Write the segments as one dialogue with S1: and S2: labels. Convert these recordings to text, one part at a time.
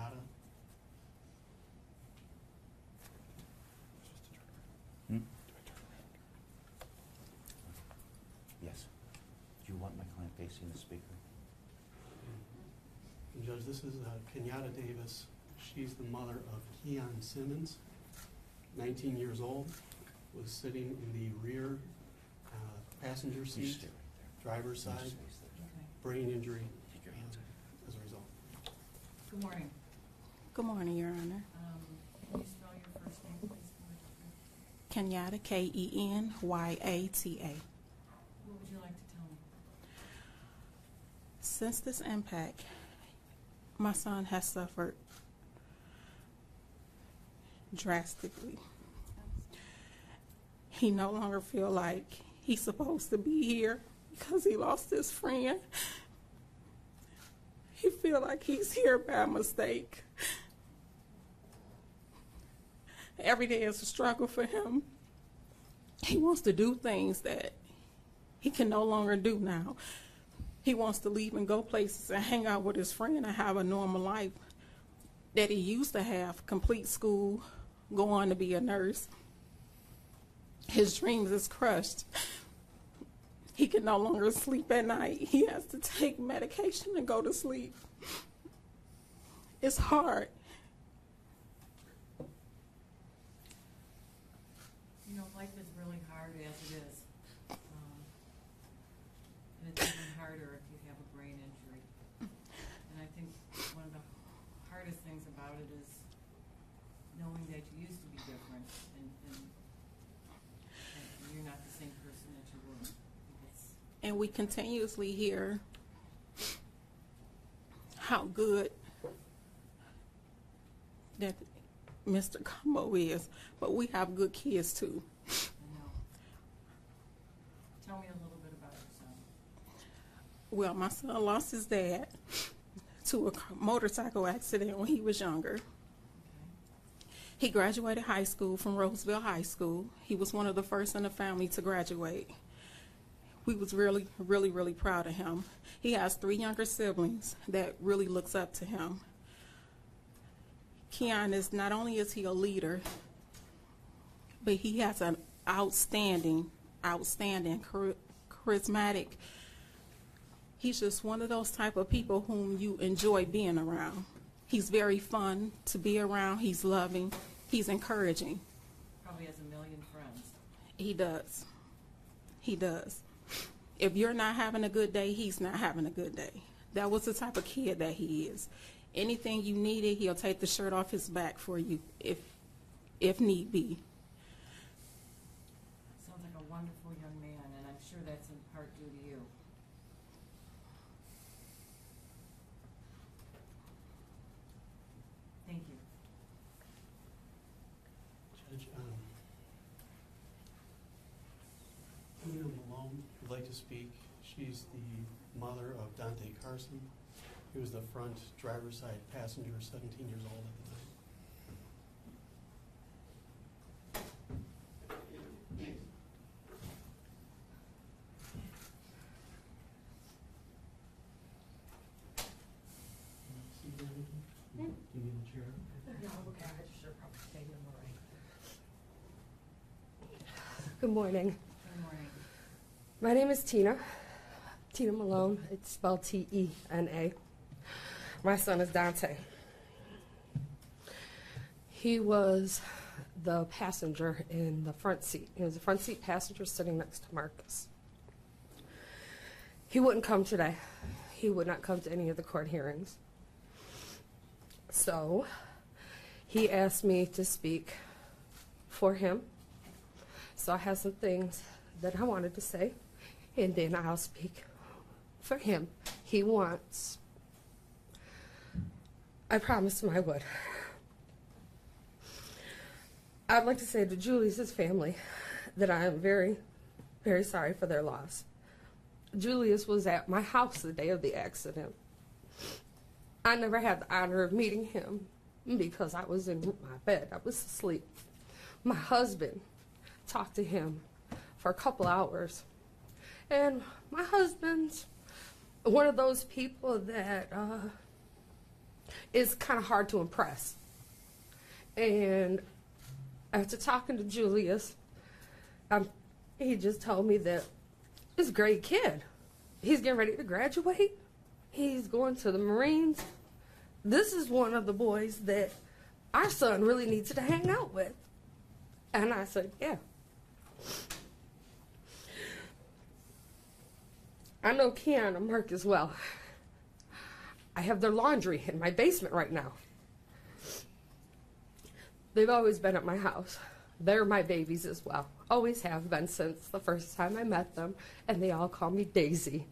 S1: Kenyatta.
S2: Yes. Do you want my client facing the speaker?
S1: And Judge, this is Kenyatta Davis. She's the mother of Keyon Simmons, 19 years old, was sitting in the rear passenger seat, driver's side, brain injury as a result.
S3: Good morning.
S4: Good morning, Your Honor.
S3: Can you spell your first name, please?
S4: Kenyata, Kenyata.
S3: What would you like to tell me?
S4: Since this impact, my son has suffered drastically. He no longer feel like he's supposed to be here because he lost his friend. He feel like he's here by mistake. Every day is a struggle for him. He wants to do things that he can no longer do now. He wants to leave and go places and hang out with his friend and have a normal life that he used to have, complete school, go on to be a nurse. His dreams is crushed. He can no longer sleep at night. He has to take medication and go to sleep. It's hard.
S3: You know, life is really hard as it is. And it's even harder if you have a brain injury. And I think one of the hardest things about it is knowing that you used to be different and you're not the same person that you were.
S4: And we continuously hear how good that Mr. Kumbo is, but we have good kids too.
S3: I know. Tell me a little bit about your son.
S4: Well, my son lost his dad to a motorcycle accident when he was younger.
S3: Okay.
S4: He graduated high school from Roseville High School. He was one of the first in the family to graduate. We was really, really, really proud of him. He has 3 younger siblings that really looks up to him. Keyon is, not only is he a leader, but he has an outstanding, charismatic. He's just one of those type of people whom you enjoy being around. He's very fun to be around. He's loving. He's encouraging.
S3: Probably has a million friends.
S4: He does. He does. If you're not having a good day, he's not having a good day. That was the type of kid that he is. Anything you needed, he'll take the shirt off his back for you if need be.
S3: Sounds like a wonderful young man, and I'm sure that's in part due to you. Thank you.
S1: Judge, Nina Malone would like to speak. She's the mother of Dante Carson. He was the front driver's side passenger, 17 years old at the time. Do you need a chair?
S3: No, okay, I just should probably stay here more right.
S5: Good morning.
S3: Good morning.
S5: My name is Tina Malone. It's spelled T-E-N-A. My son is Dante. He was the passenger in the front seat. He was the front seat passenger sitting next to Marcus. He wouldn't come today. He would not come to any of the court hearings. So he asked me to speak for him. So I have some things that I wanted to say, and then I'll speak for him. He wants. I promised him I would. I'd like to say to Julius' family that I am very, very sorry for their loss. Julius was at my house the day of the accident. I never had the honor of meeting him because I was in my bed. I was asleep. My husband talked to him for a couple hours. And my husband's one of those people that is kind of hard to impress. And after talking to Julius, he just told me that he's a great kid. He's getting ready to graduate. He's going to the Marines. This is one of the boys that our son really needs to hang out with. And I said, yeah. I know Keyon and Mark as well. I have their laundry in my basement right now. They've always been at my house. They're my babies as well. Always have been since the first time I met them, and they all call me Daisy.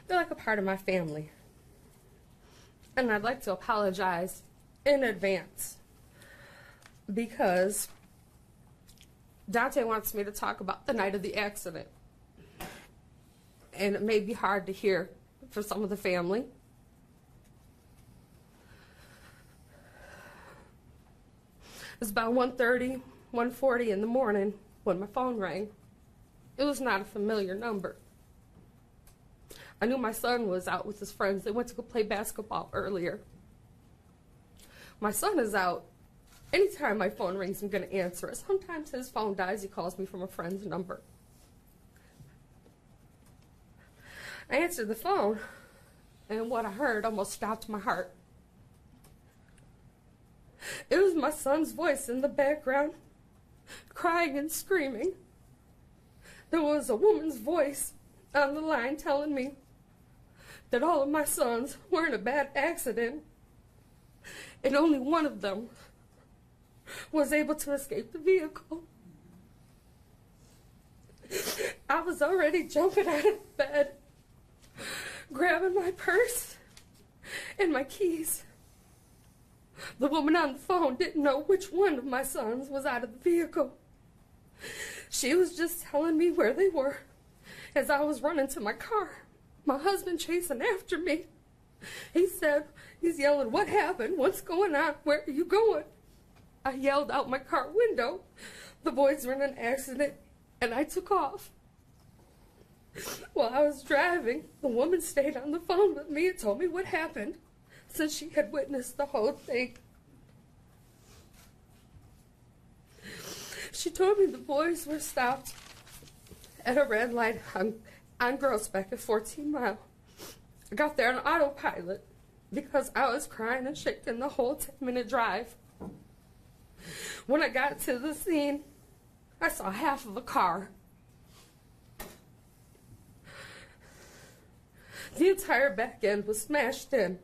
S5: They're like a part of my family. And I'd like to apologize in advance because Dante wants me to talk about the night of the accident. And it may be hard to hear for some of the family. It was about 1:30, 1:40 in the morning when my phone rang. It was not a familiar number. I knew my son was out with his friends. They went to go play basketball earlier. My son is out. Anytime my phone rings, I'm going to answer it. Sometimes his phone dies. He calls me from a friend's number. I answered the phone, and what I heard almost stopped my heart. It was my son's voice in the background, crying and screaming. There was a woman's voice on the line telling me that all of my sons were in a bad accident, and only one of them was able to escape the vehicle. I was already jumping out of bed, grabbing my purse and my keys. The woman on the phone didn't know which one of my sons was out of the vehicle. She was just telling me where they were as I was running to my car. My husband chasing after me. He's yelling, "What happened? What's going on? Where are you going?" I yelled out my car window. The boys were in an accident, and I took off. While I was driving, the woman stayed on the phone with me and told me what happened, since she had witnessed the whole thing. She told me the boys were stopped at a red light on Grossbeck at 14 Mile. I got there on autopilot because I was crying and shaking the whole 10-minute drive. When I got to the scene, I saw half of a car. The entire back end was smashed in.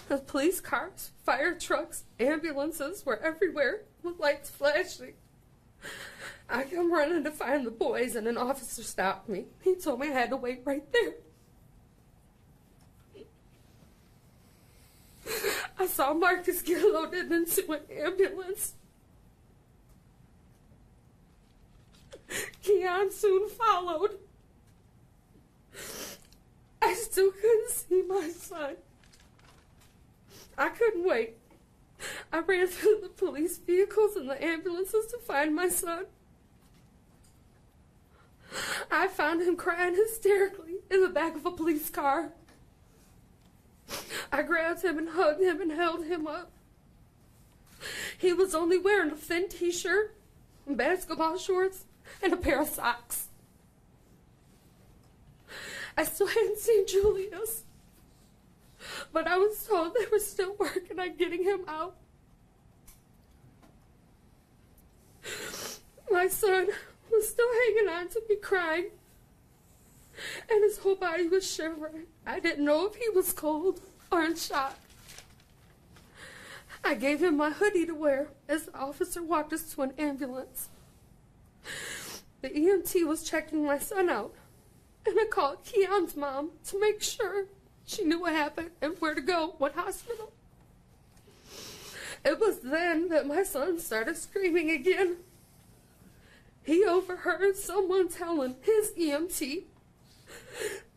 S5: The police cars, fire trucks, ambulances were everywhere with lights flashing. I come running to find the boys, and an officer stopped me. He told me I had to wait right there. I saw Marcus get loaded into an ambulance. Keyon soon followed. I still couldn't see my son. I couldn't wait. I ran through the police vehicles and the ambulances to find my son. I found him crying hysterically in the back of a police car. I grabbed him and hugged him and held him up. He was only wearing a thin t-shirt, basketball shorts, and a pair of socks. I still hadn't seen Julius, but I was told they were still working on getting him out. My son was still hanging on to me, crying, and his whole body was shivering. I didn't know if he was cold or in shock. I gave him my hoodie to wear as the officer walked us to an ambulance. The EMT was checking my son out, and I called Keyon's mom to make sure she knew what happened and where to go, what hospital. It was then that my son started screaming again. He overheard someone telling his EMT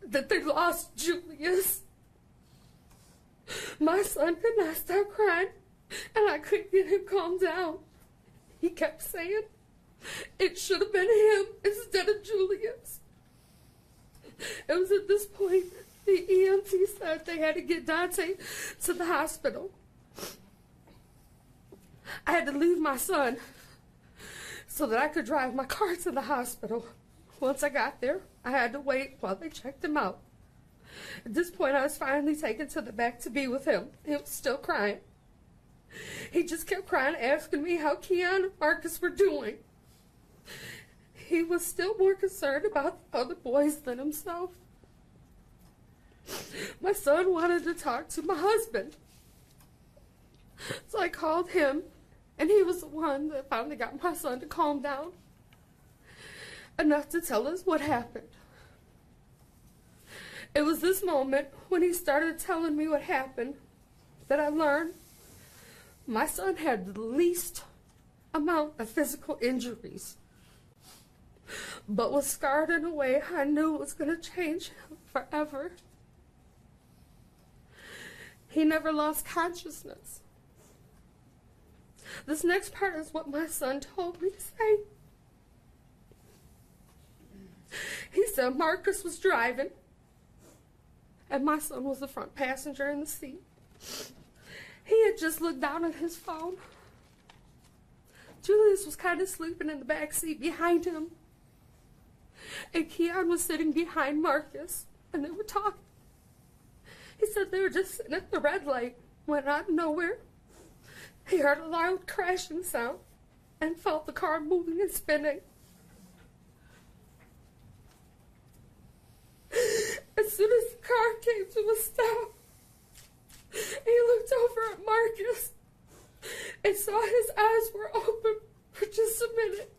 S5: that they lost Julius. My son could not stop crying, and I couldn't get him calmed down. He kept saying it should have been him instead of Julius. It was at this point the EMT said they had to get Dante to the hospital. I had to leave my son so that I could drive my car to the hospital. Once I got there, I had to wait while they checked him out. At this point, I was finally taken to the back to be with him. He was still crying. He just kept crying, asking me how Keyon and Marcus were doing. He was still more concerned about the other boys than himself. My son wanted to talk to my husband. So I called him, and he was the one that finally got my son to calm down enough to tell us what happened. It was this moment when he started telling me what happened that I learned my son had the least amount of physical injuries, but was scarred in a way I knew was going to change him forever. He never lost consciousness. This next part is what my son told me to say. He said Marcus was driving, and my son was the front passenger in the seat. He had just looked down at his phone. Julius was kind of sleeping in the back seat behind him, and Keyon was sitting behind Marcus, and they were talking. He said they were just sitting at the red light when out of nowhere, he heard a loud crashing sound and felt the car moving and spinning. As soon as the car came to a stop, he looked over at Marcus and saw his eyes were open for just a minute.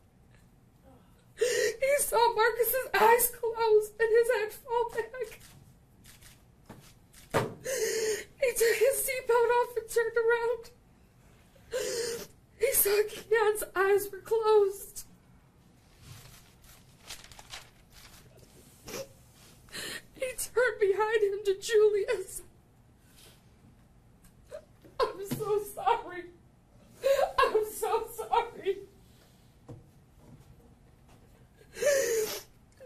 S5: He saw Marcus's eyes close and his head fall back. He took his seatbelt off and turned around. He saw Keyon's eyes were closed. He turned behind him to Julius. I'm so sorry. I'm so sorry.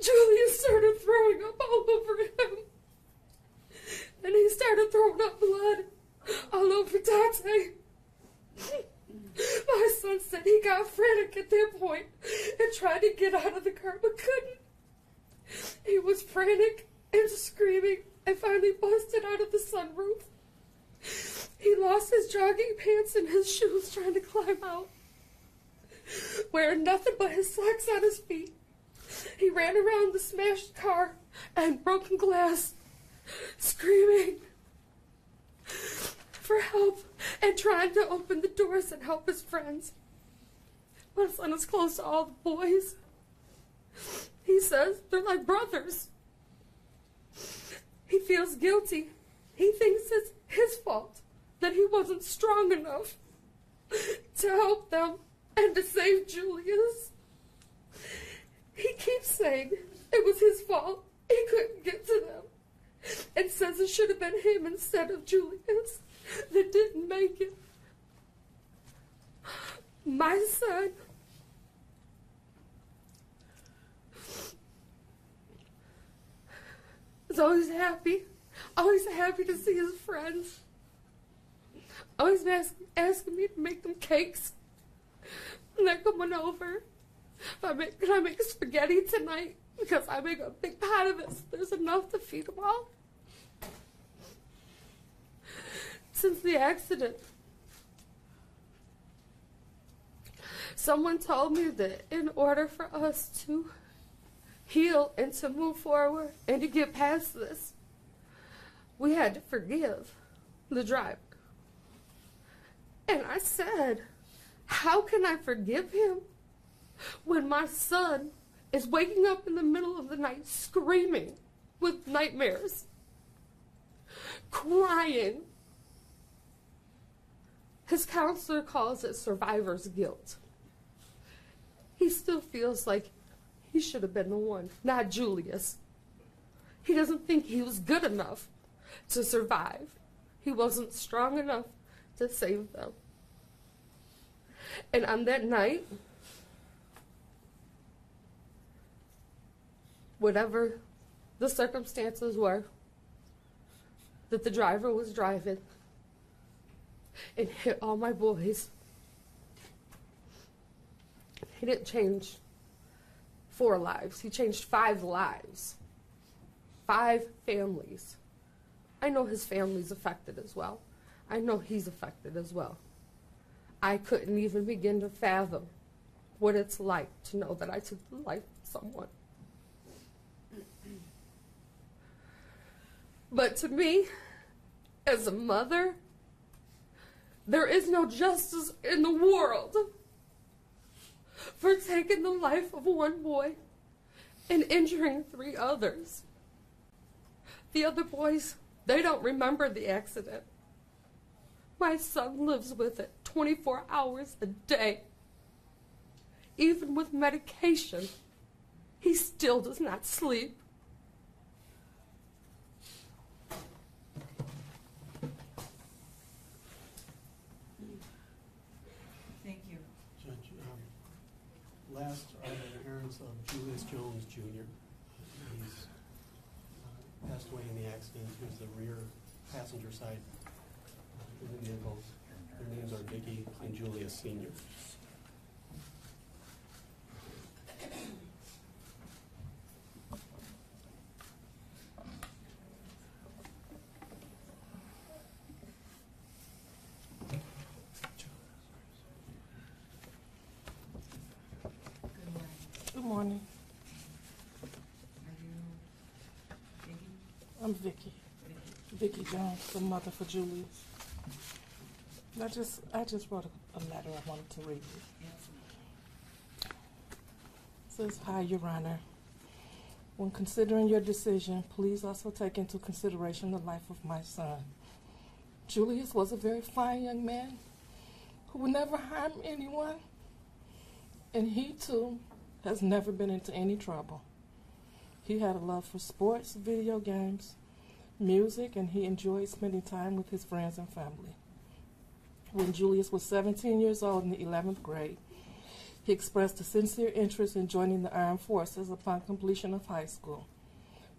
S5: Julius started throwing up all over him. And he started throwing up blood all over Dante. My son said he got frantic at that point and tried to get out of the car but couldn't. He was frantic and screaming and finally busted out of the sunroof. He lost his jogging pants and his shoes trying to climb out. Wearing nothing but his socks on his feet, he ran around the smashed car and broken glass, screaming for help and trying to open the doors and help his friends. My son is close to all the boys. He says they're like brothers. He feels guilty. He thinks it's his fault that he wasn't strong enough to help them and to save Julius. He keeps saying it was his fault. He couldn't get to them and says it should have been him instead of Julius that didn't make it. My son is always happy to see his friends, always asking me to make them cakes. And they're coming over. Can I make spaghetti tonight? Because I make a big pot of it, so there's enough to feed them all. Since the accident, someone told me that in order for us to heal and to move forward and to get past this, we had to forgive the driver. And I said, how can I forgive him when my son is waking up in the middle of the night screaming with nightmares, crying? His counselor calls it survivor's guilt. He still feels like he should have been the one, not Julius. He doesn't think he was good enough to survive. He wasn't strong enough to save them. And on that night, whatever the circumstances were, that the driver was driving and hit all my boys. He didn't change 4 lives. He changed 5 lives. 5 families. I know his family's affected as well. I know he's affected as well. I couldn't even begin to fathom what it's like to know that I took the life of someone. But to me, as a mother, there is no justice in the world for taking the life of 1 boy and injuring 3 others. The other boys, they don't remember the accident. My son lives with it 24 hours a day. Even with medication, he still does not sleep.
S3: Thank you.
S1: Judge, last are the parents of Julius Jones Jr. He's passed away in the accident. He was the rear passenger side in the vehicle. Their names are Vicky and Julius Sr.
S3: Good morning.
S4: Good morning.
S3: Are you Vicky?
S4: I'm Vicky.
S3: Vicky.
S4: Vicky Jones, the mother for Julius. I just wrote a letter I wanted to read.
S3: Yes.
S4: It says, "Hi, Your Honor. When considering your decision, please also take into consideration the life of my son. Julius was a very fine young man who would never harm anyone, and he, too, has never been into any trouble. He had a love for sports, video games, music, and he enjoyed spending time with his friends and family. When Julius was 17 years old in the 11th grade, he expressed a sincere interest in joining the armed forces upon completion of high school.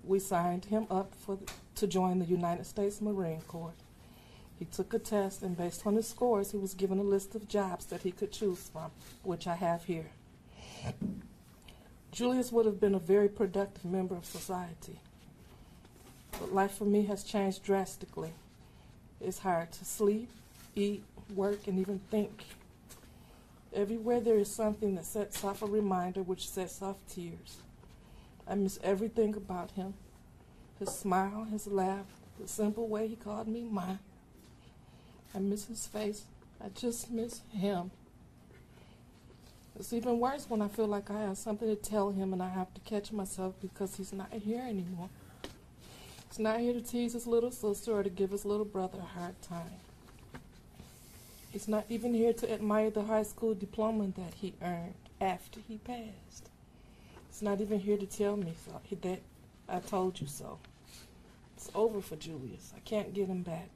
S4: We signed him up to join the United States Marine Corps. He took a test, and based on his scores, he was given a list of jobs that he could choose from, which I have here. Julius would have been a very productive member of society. But life for me has changed drastically. It's hard to sleep, eat, work, and even think. Everywhere there is something that sets off a reminder which sets off tears. I miss everything about him. His smile, his laugh, the simple way he called me mine. I miss his face. I just miss him. It's even worse when I feel like I have something to tell him and I have to catch myself because he's not here anymore. He's not here to tease his little sister or to give his little brother a hard time. He's not even here to admire the high school diploma that he earned after he passed. He's not even here to tell me that I told you so. It's over for Julius. I can't get him back.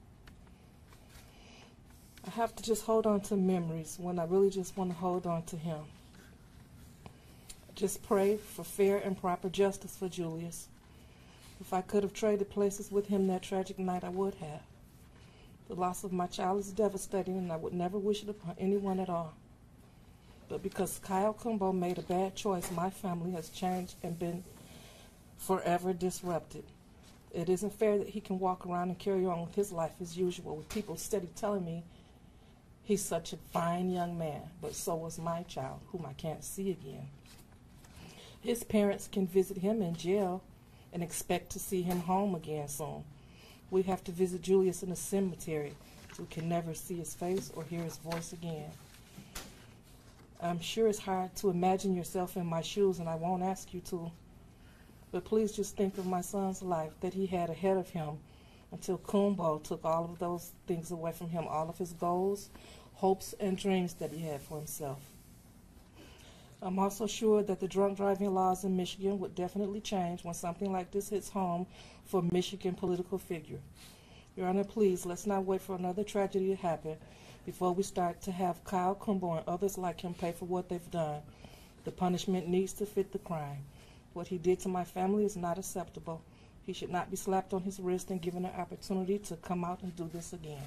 S4: I have to just hold on to memories when I really just want to hold on to him. Just pray for fair and proper justice for Julius. If I could have traded places with him that tragic night, I would have. The loss of my child is devastating, and I would never wish it upon anyone at all. But because Kyle Kumbo made a bad choice, my family has changed and been forever disrupted. It isn't fair that he can walk around and carry on with his life as usual, with people steady telling me he's such a fine young man, but so was my child, whom I can't see again. His parents can visit him in jail and expect to see him home again soon. We have to visit Julius in the cemetery, so we can never see his face or hear his voice again. I'm sure it's hard to imagine yourself in my shoes, and I won't ask you to. But please just think of my son's life that he had ahead of him until Kumbo took all of those things away from him, all of his goals, hopes, and dreams that he had for himself. I'm also sure that the drunk driving laws in Michigan would definitely change when something like this hits home for a Michigan political figure. Your Honor, please, let's not wait for another tragedy to happen before we start to have Kyle Kumbo and others like him pay for what they've done. The punishment needs to fit the crime. What he did to my family is not acceptable.
S6: He should not be slapped on his wrist and given an opportunity to come out and do this again.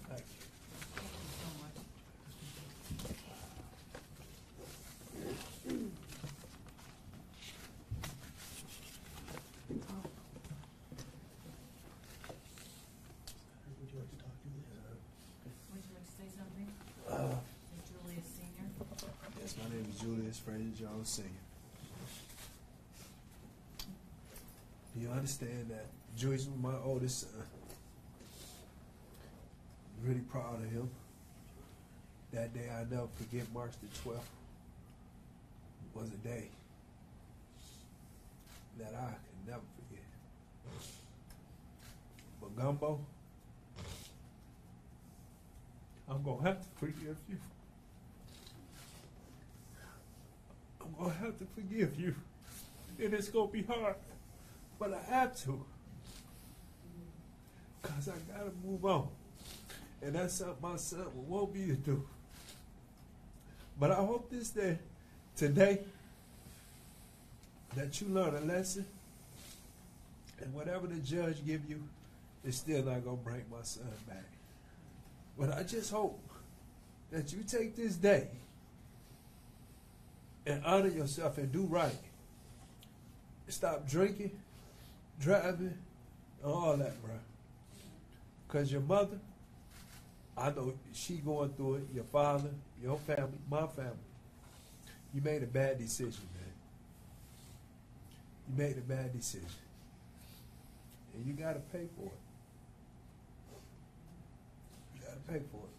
S3: Thank you so much.
S1: Would you like to talk to me?
S3: Would you like to say something? Is Julius Senior?
S7: Yes, my name is Julius Fraser Jones Sr. Do you understand that Julius was my oldest son? I'm really proud of him. That day I never forget, March the 12th, was a day that I could never forget. But Gumbo, I'm going to have to forgive you. I'm going to have to forgive you. And it's going to be hard. But I have to. Because I got to move on. And that's something my son will want me to do. But I hope this day, today, that you learn a lesson. And whatever the judge give you, it's still not going to bring my son back. But I just hope that you take this day and honor yourself and do right. Stop drinking, driving, and all that, bro. Because your mother, I know she going through it, your father, your family, my family. You made a bad decision, man. You made a bad decision. And you got to pay for it. You got to pay for it.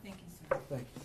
S3: Thank you, sir.
S7: Thank you.